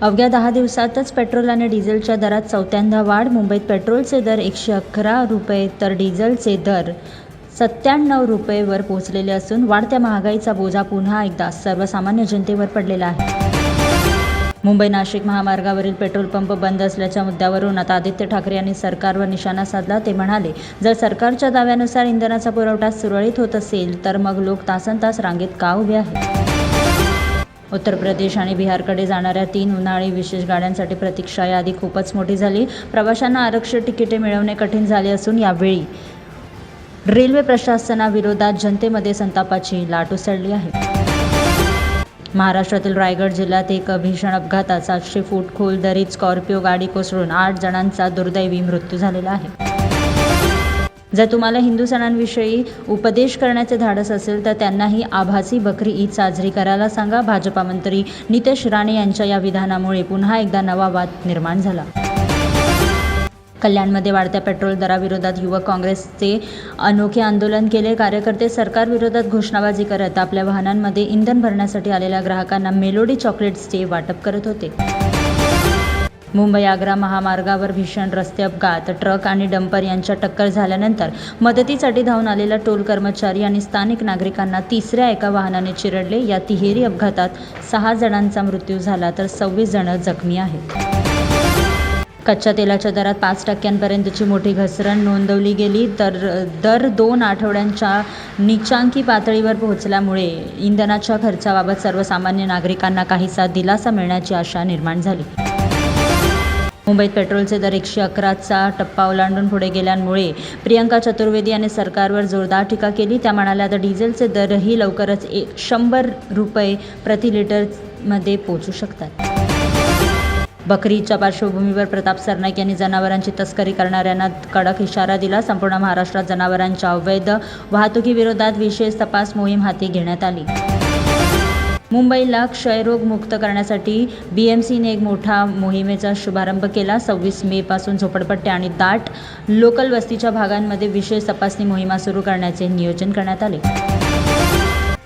अवघ्या 10 दिवसातच पेट्रोल आणि डिझेलच्या दरात चौथ्यांदा वाढ. मुंबईत पेट्रोलचे दर 111 रुपये तर डिझेलचे दर 97 रुपयेवर पोहोचलेले असून वाढत्या महागाईचा बोजा पुन्हा एकदा सर्वसामान्य जनतेवर पडलेला आहे. मुंबई नाशिक महामार्गावरील पेट्रोल पंप बंद असल्याच्या मुद्द्यावरून आता आदित्य ठाकरे यांनी सरकारवर निशाणा साधला. ते म्हणाले, जर सरकारच्या दाव्यानुसार इंधनाचा पुरवठा सुरळीत होत असेल तर मग लोक तासनतास रांगेत का उभे आहेत. उत्तर प्रदेश आणि बिहारकडे जाणाऱ्या 3 उन्हाळी विशेष गाड्यांसाठी प्रतीक्षा यादी खूपच मोठी झाली. प्रवाशांना आरक्षित तिकिटे मिळवणे कठीण झाले असून यावेळी रेल्वे प्रशासनाविरोधात जनतेमध्ये संतापाची लाट उसळली आहे. महाराष्ट्रातील रायगड जिल्ह्यात एक भीषण अपघातात 700 फूट खोल दरीत स्कॉर्पिओ गाडी कोसळून 8 जणांचा दुर्दैवी मृत्यू झालेला आहे. जर तुम्हाला हिंदू सणांविषयी उपदेश करण्याचे धाडस असेल तर त्यांनाही आभासी बकरी ईद साजरी करायला सांगा. भाजपा मंत्री नितेश राणे यांच्या या विधानामुळे पुन्हा एकदा नवा वाद निर्माण झाला. कल्याणमध्ये वाढत्या पेट्रोल दराविरोधात युवक काँग्रेसचे अनोखे आंदोलन केले. कार्यकर्ते सरकारविरोधात घोषणाबाजी करत आपल्या वाहनांमध्ये इंधन भरण्यासाठी आलेल्या ग्राहकांना मेलोडी चॉकलेट्सचे वाटप करत होते. मुंबई आग्रा महामार्गावर भीषण रस्ते अपघात. ट्रक आणि डंपर यांच्या टक्कर झाल्यानंतर मदतीसाठी धावून आलेला टोल कर्मचारी आणि स्थानिक नागरिकांना तिसऱ्या एका वाहनाने चिरडले. या तिहेरी अपघातात 6 जणांचा मृत्यू झाला तर 26 जण जखमी आहेत. कच्च्या तेलाच्या दरात 5% मोठी घसरण नोंदवली गेली. तर दर 2 आठवड्यांच्या नीचांकी पातळीवर पोहोचल्यामुळे इंधनाच्या खर्चाबाबत सर्वसामान्य नागरिकांना काहीसा दिलासा मिळण्याची आशा निर्माण झाली. मुंबईत पेट्रोलचे दर 111चा टप्पा ओलांडून पुढे गेल्यामुळे प्रियंका चतुर्वेदी यांनी सरकारवर जोरदार टीका केली. त्या म्हणाल्या, आता डिझेलचे दरही लवकरच 100 रुपये प्रति लिटरमध्ये पोहोचू शकतात. बकरी ईदच्या पार्श्वभूमीवर प्रताप सरनाईक यांनी जनावरांची तस्करी करणाऱ्यांना कडक इशारा दिला. संपूर्ण महाराष्ट्रात जनावरांच्या अवैध वाहतुकीविरोधात विशेष तपास मोहीम हाती घेण्यात आली. मुंबईला क्षयरोग मुक्त करण्यासाठी BMCने एक मोठा मोहिमेचा शुभारंभ केला. 26 मे पासून झोपडपट्ट्या आणि दाट लोकल वस्तीच्या भागांमध्ये विशेष तपासणी मोहिमा सुरू करण्याचे नियोजन करण्यात आले.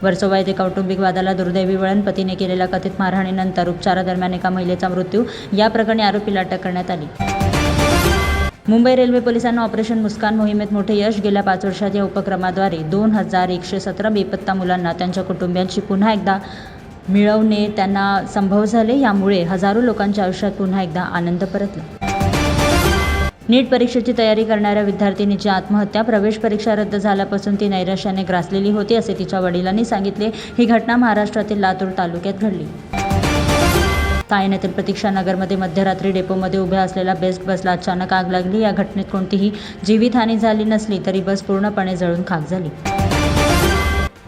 वर्सोवा येथे कौटुंबिक वादाला दुर्दैवी वळण. पतीने केलेल्या कथित मारहाणीनंतर उपचारादरम्यान एका महिलेचा मृत्यू. या प्रकरणी आरोपीला अटक करण्यात आली. मुंबई रेल्वे पोलिसांना ऑपरेशन मुस्कान मोहिमेत मोठे यश. गेल्या 5 वर्षात या उपक्रमाद्वारे 2117 बेपत्ता मुलांना त्यांच्या कुटुंबियांशी पुन्हा एकदा मिळवणे त्यांना संभव झाले. यामुळे हजारो लोकांच्या आयुष्यात पुन्हा एकदा आनंद परतला. नीट परीक्षेची तयारी करणाऱ्या विद्यार्थिनीची आत्महत्या. प्रवेश परीक्षा रद्द झाल्यापासून ती नैराश्याने ग्रासलेली होती असे तिच्या वडिलांनी सांगितले. ही घटना महाराष्ट्रातील लातूर तालुक्यात घडली. ताईन येथील प्रतीक्षा नगरमध्ये मध्यरात्री डेपोमध्ये उभ्या असलेल्या बेस्ट बसला अचानक आग लागली. या घटनेत कोणतीही जीवितहानी झाली नसली तरी बस पूर्णपणे जळून खाक झाली.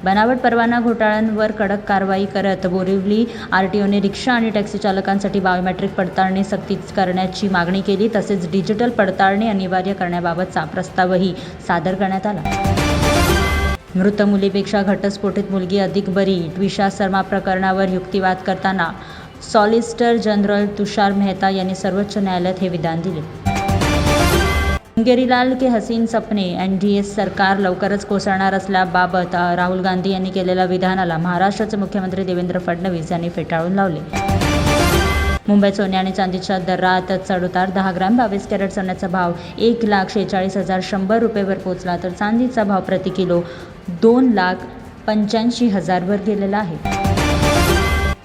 बनावट परवाना घोटाळ्यांवर कडक कारवाई करत बोरिवली RTOने रिक्षा आणि टॅक्सी चालकांसाठी बायोमेट्रिक पडताळणी सक्तीच करण्याची मागणी केली. तसेच डिजिटल पडताळणी अनिवार्य करण्याबाबतचा प्रस्तावही सादर करण्यात आला. मृत मुलीपेक्षा घटस्फोटित मुलगी अधिक बरी. ट्विशा शर्मा प्रकरणावर युक्तिवाद करताना सॉलिसिटर जनरल तुषार मेहता यांनी सर्वोच्च न्यायालयात हे विधान दिले. मुंगेरीलाल के हसीन सपने. NDA सरकार लवकरच कोसळणार असल्याबाबत राहुल गांधी यांनी केलेल्या विधानाला महाराष्ट्राचे मुख्यमंत्री देवेंद्र फडणवीस यांनी फेटाळून लावले. मुंबईत सोने आणि चांदीच्या दरात चढउतार. 10 ग्रॅम 22 कॅरेट सोन्याचा भाव 1,46,100 रुपयेवर पोहोचला तर चांदीचा भाव प्रति किलो 2,85,000 वर गेलेला आहे.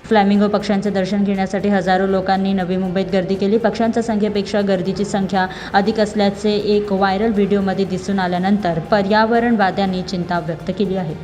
फ्लॅमिंगो पक्ष्यांचे दर्शन घेण्यासाठी हजारो लोकांनी नवी मुंबईत गर्दी केली. पक्ष्यांच्या संख्येपेक्षा गर्दीची संख्या अधिक असल्याचे एक व्हायरल व्हिडिओमध्ये दिसून आल्यानंतर पर्यावरणवाद्यांनी चिंता व्यक्त केली आहे.